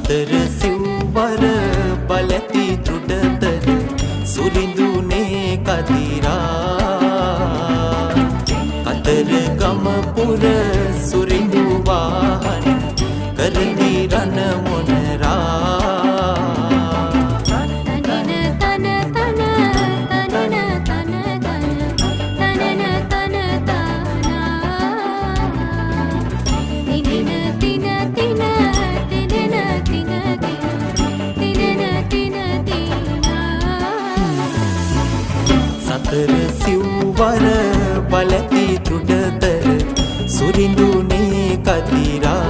සතර සිව්වර බලති තුඩතර සුරිඳුනේ කදිරා කතර ගම පුර සුරිඳු වාහන කරදි රන මොනරා සතර සිව්වර බලති තුඩතර සුරිඳුනේ කදිරා